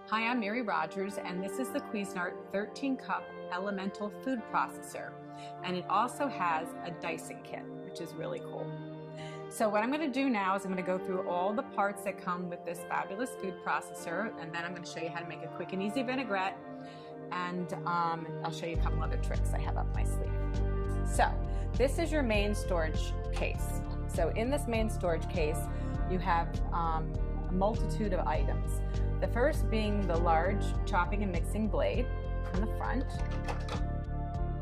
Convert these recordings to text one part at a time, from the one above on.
Hi, I'm Mary Rogers, and this is the Cuisinart 13-cup Elemental food processor. And it also has a dicing kit, which is really cool. So what I'm going to do now is I'm going to go through all the parts that come with this fabulous food processor, and then I'm going to show you how to make a quick and easy vinaigrette, and I'll show you a couple other tricks I have up my sleeve. So this is your main storage case. So in this main storage case, you have a multitude of items. The first being the large chopping and mixing blade in the front.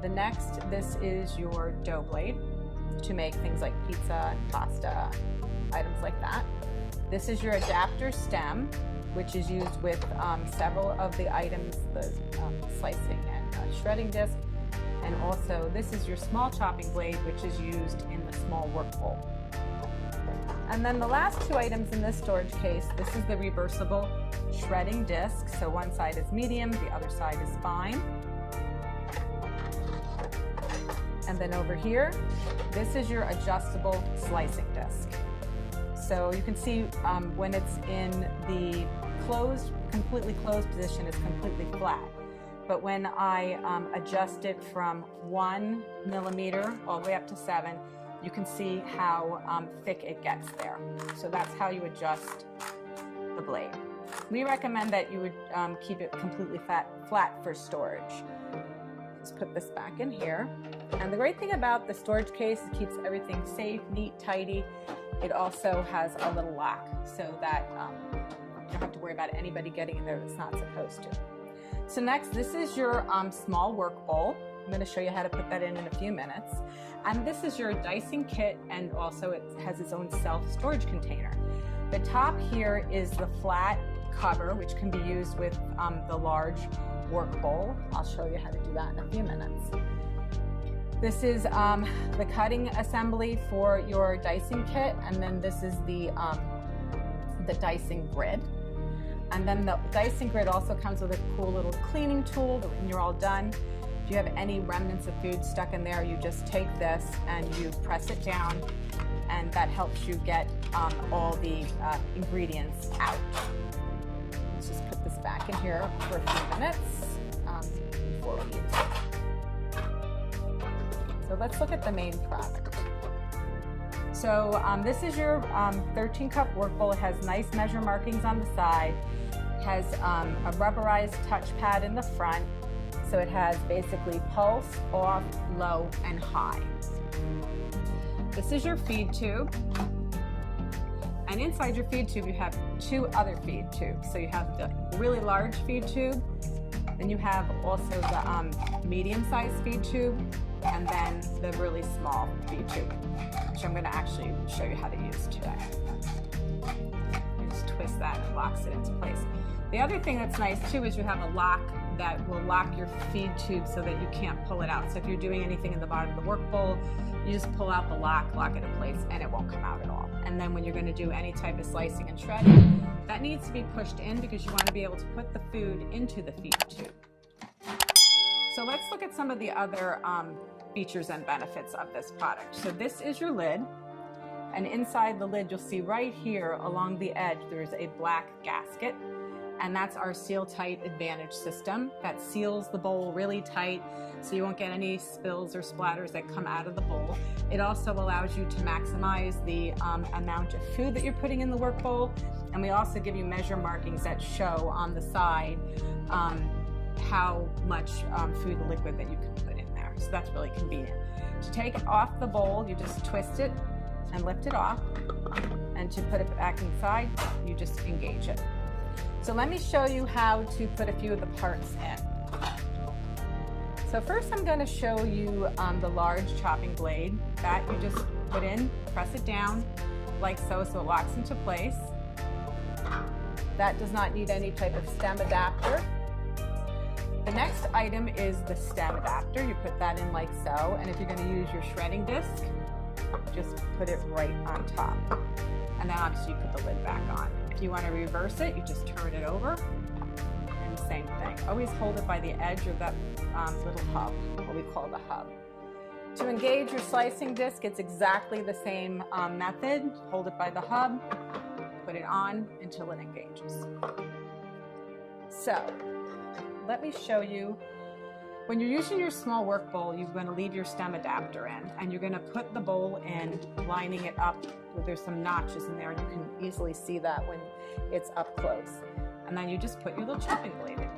The next, this is your dough blade to make things like pizza and pasta, items like that. This is your adapter stem, which is used with several of the items, the slicing and shredding disc. And also, this is your small chopping blade, which is used in the small work bowl. And then the last two items in this storage case, this is the reversible shredding disc. So one side is medium, the other side is fine. And then over here, this is your adjustable slicing disc. So you can see when it's in the completely closed position, it's completely flat. But when I adjust it from 1 millimeter all the way up to 7, you can see how thick it gets there. So that's how you adjust the blade. We recommend that you would keep it completely flat for storage. Just put this back in here. And the great thing about the storage case, it keeps everything safe, neat, tidy. It also has a little lock so that you don't have to worry about anybody getting in there that's not supposed to. So next, this is your small work bowl. I'm going to show you how to put that in a few minutes. And this is your dicing kit, and also it has its own self-storage container. The top here is the flat cover, which can be used with the large work bowl. I'll show you how to do that in a few minutes. This is the cutting assembly for your dicing kit, and then this is the dicing grid. And then the dicing grid also comes with a cool little cleaning tool that when you're all done, if you have any remnants of food stuck in there, you just take this and you press it down, and that helps you get all the ingredients out. Let's just put this back in here for a few minutes before we use it. So let's look at the main product. So this is your 13-cup work bowl. It has nice measure markings on the side. It has a rubberized touchpad in the front. So it has basically pulse, off, low, and high. This is your feed tube. And inside your feed tube, you have two other feed tubes. So you have the really large feed tube, then you have also the medium-sized feed tube, and then the really small feed tube, which I'm going to actually show you how to use today. You just twist that and it locks it into place. The other thing that's nice too is you have a lock that will lock your feed tube so that you can't pull it out. So if you're doing anything in the bottom of the work bowl, you just pull out the lock it in place, and it won't come out at all. And then when you're going to do any type of slicing and shredding, that needs to be pushed in because you want to be able to put the food into the feed tube. So let's look at some of the other features and benefits of this product. So this is your lid, and inside the lid you'll see right here along the edge there's a black gasket, and that's our Seal Tight Advantage system that seals the bowl really tight so you won't get any spills or splatters that come out of the bowl. It also allows you to maximize the amount of food that you're putting in the work bowl, and we also give you measure markings that show on the side how much food liquid that you can put in there. So that's really convenient. To take it off the bowl, you just twist it and lift it off, and to put it back inside, you just engage it. So let me show you how to put a few of the parts in. So first I'm going to show you the large chopping blade that you just put in, press it down like so it locks into place. That does not need any type of stem adapter. The next item is the stem adapter. You put that in like so, and if you're going to use your shredding disc, just put it right on top. And then obviously you put the lid back on. If you want to reverse it, you just turn it over, and the same thing. Always hold it by the edge of that little hub, what we call the hub. To engage your slicing disc, it's exactly the same method. Hold it by the hub, put it on until it engages. So let me show you. When you're using your small work bowl, you're going to leave your stem adapter in, and you're going to put the bowl in, lining it up. There's some notches in there, and you can easily see that when it's up close. And then you just put your little chopping blade in,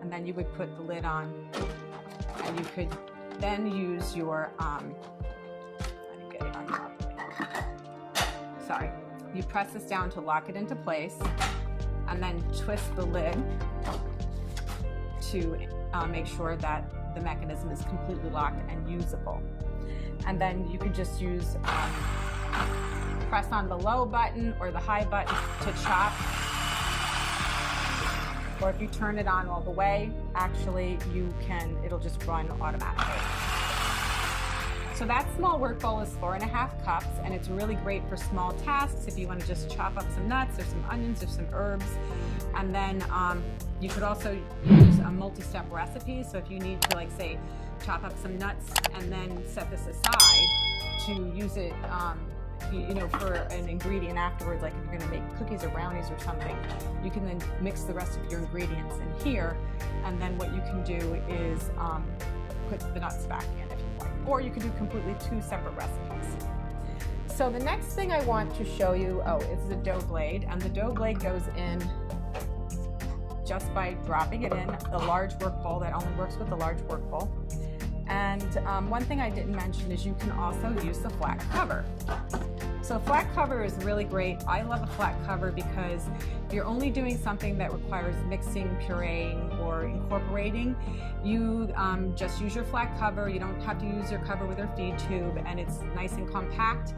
and then you would put the lid on, and you could then use your, I didn't get it on properly. Sorry. You press this down to lock it into place, and then twist the lid to make sure that the mechanism is completely locked and usable. And then you can just use, press on the low button or the high button to chop. Or if you turn it on all the way, actually it'll just run automatically. So that small work bowl is 4.5 cups, and it's really great for small tasks if you want to just chop up some nuts or some onions or some herbs. And then you could also use a multi-step recipe. So if you need to, like, say, chop up some nuts and then set this aside to use it, you know, for an ingredient afterwards, like if you're going to make cookies or brownies or something, you can then mix the rest of your ingredients in here. And then what you can do is put the nuts back in if you like. Or you could do completely 2 separate recipes. So the next thing I want to show you, is the dough blade. And the dough blade goes in just by dropping it in the large work bowl. That only works with the large work bowl. And one thing I didn't mention is you can also use the flat cover. So a flat cover is really great. I love a flat cover because if you're only doing something that requires mixing, pureeing, or incorporating, you just use your flat cover. You don't have to use your cover with your feed tube, and it's nice and compact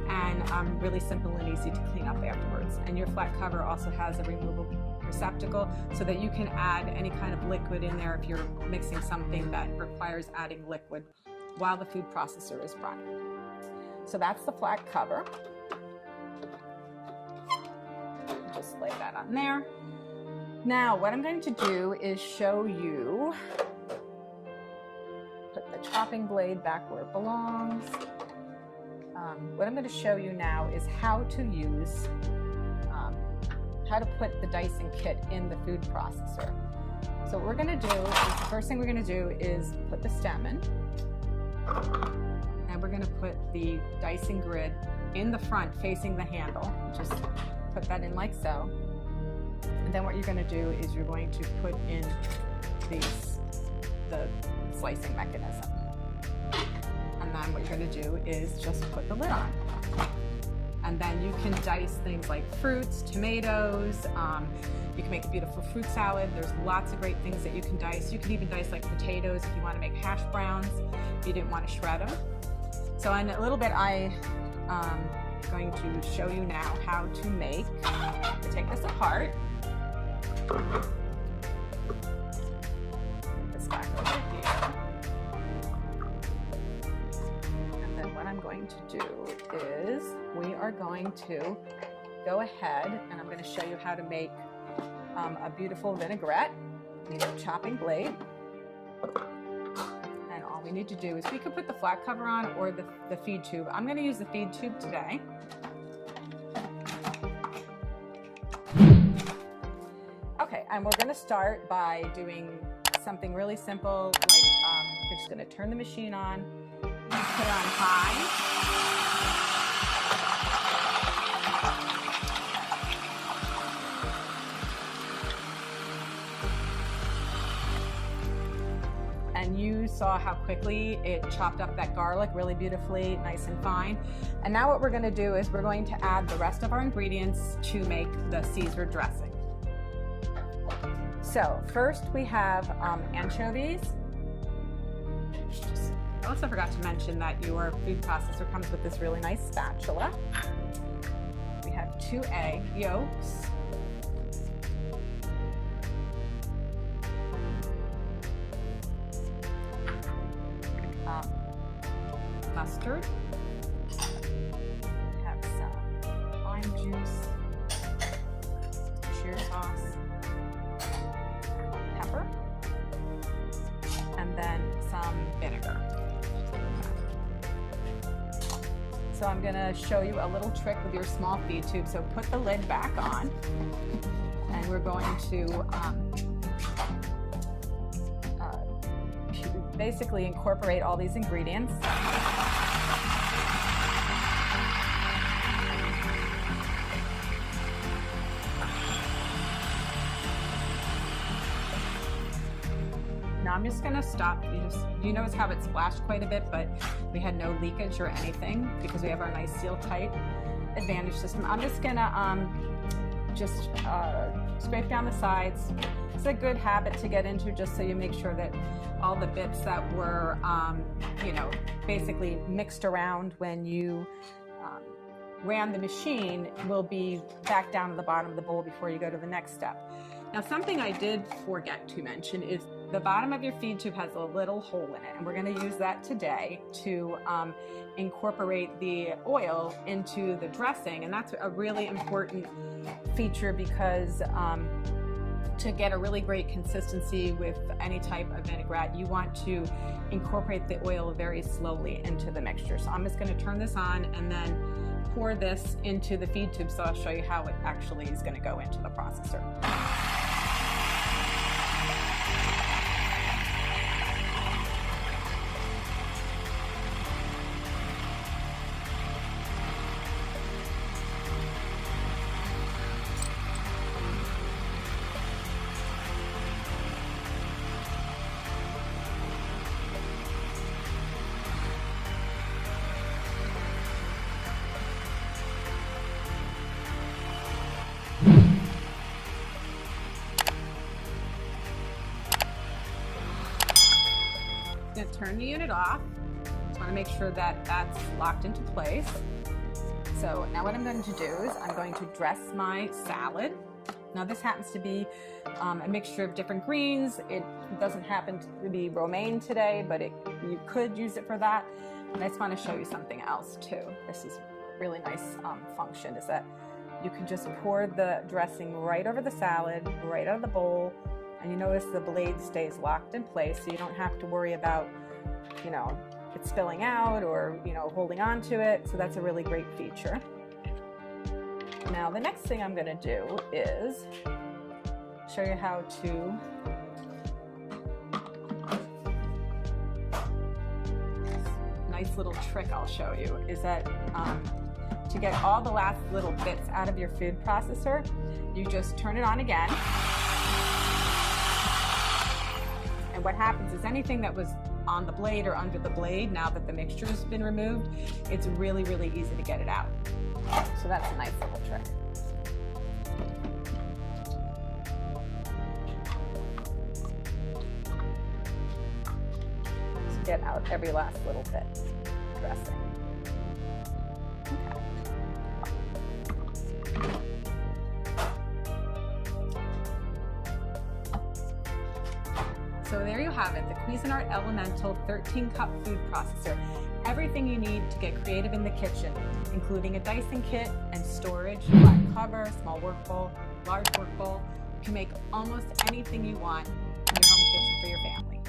and really simple and easy to clean up afterwards. And your flat cover also has a removable receptacle so that you can add any kind of liquid in there if you're mixing something that requires adding liquid while the food processor is running. So that's the flat cover. Just lay that on there. Now what I'm going to do is show you, put the chopping blade back where it belongs. What I'm going to show you now is how to use, how to put the dicing kit in the food processor. So what we're going to do is, the first thing we're going to do is put the stem in. And we're going to put the dicing grid in the front facing the handle. Just put that in like so. And then what you're going to do is you're going to put in the slicing mechanism. And then what you're going to do is just put the lid on. And then you can dice things like fruits, tomatoes. You can make a beautiful fruit salad. There's lots of great things that you can dice. You can even dice like potatoes if you want to make hash browns, if you didn't want to shred them. So in a little bit, I'm going to show you now how to take this apart. Put this back over here. And then what I'm going to do is we are going to go ahead and I'm going to show you how to make a beautiful vinaigrette. You need a chopping blade. And all we need to do is we could put the flat cover on or the feed tube. I'm going to use the feed tube today. Okay, and we're going to start by doing something really simple, like we're just going to turn the machine on, put it on high. And you saw how quickly it chopped up that garlic really beautifully, nice and fine. And now what we're going to do is we're going to add the rest of our ingredients to make the Caesar dressing. So first we have anchovies. I also forgot to mention that your food processor comes with this really nice spatula. We have 2 egg yolks. Mustard. We have some lime juice, Worcestershire sauce, pepper, and then some vinegar. So I'm going to show you a little trick with your small feed tube. So put the lid back on. and we're going to basically incorporate all these ingredients. Now I'm just going to stop. You notice how it splashed quite a bit, but we had no leakage or anything because we have our nice seal tight advantage system. I'm just going to scrape down the sides. It's a good habit to get into, just so you make sure that all the bits that were, you know, basically mixed around when you ran the machine will be back down to the bottom of the bowl before you go to the next step. Now, something I did forget to mention is the bottom of your feed tube has a little hole in it, and we're going to use that today to incorporate the oil into the dressing. And that's a really important feature because to get a really great consistency with any type of vinaigrette, you want to incorporate the oil very slowly into the mixture. So I'm just going to turn this on and then pour this into the feed tube, so I'll show you how it actually is going to go into the processor. Turn the unit off. Just want to make sure that that's locked into place. So now what I'm going to do is I'm going to dress my salad. Now this happens to be a mixture of different greens. It doesn't happen to be romaine today, but you could use it for that. And I just want to show you something else too. This is a really nice function, is that you can just pour the dressing right over the salad, right out of the bowl, and you notice the blade stays locked in place, so you don't have to worry about, you know, it spilling out or, you know, holding on to it. So that's a really great feature. Now the next thing I'm going to do is show you how to nice little trick I'll show you is that to get all the last little bits out of your food processor, you just turn it on again. And what happens is anything that was on the blade or under the blade, now that the mixture has been removed, it's really, really easy to get it out. So that's a nice little trick. Just get out every last little bit of dressing. Okay. So there you have it, the Cuisinart Elemental 13-cup food processor. Everything you need to get creative in the kitchen, including a dicing kit and storage, flat cover, small work bowl, large work bowl. You can make almost anything you want in your home kitchen for your family.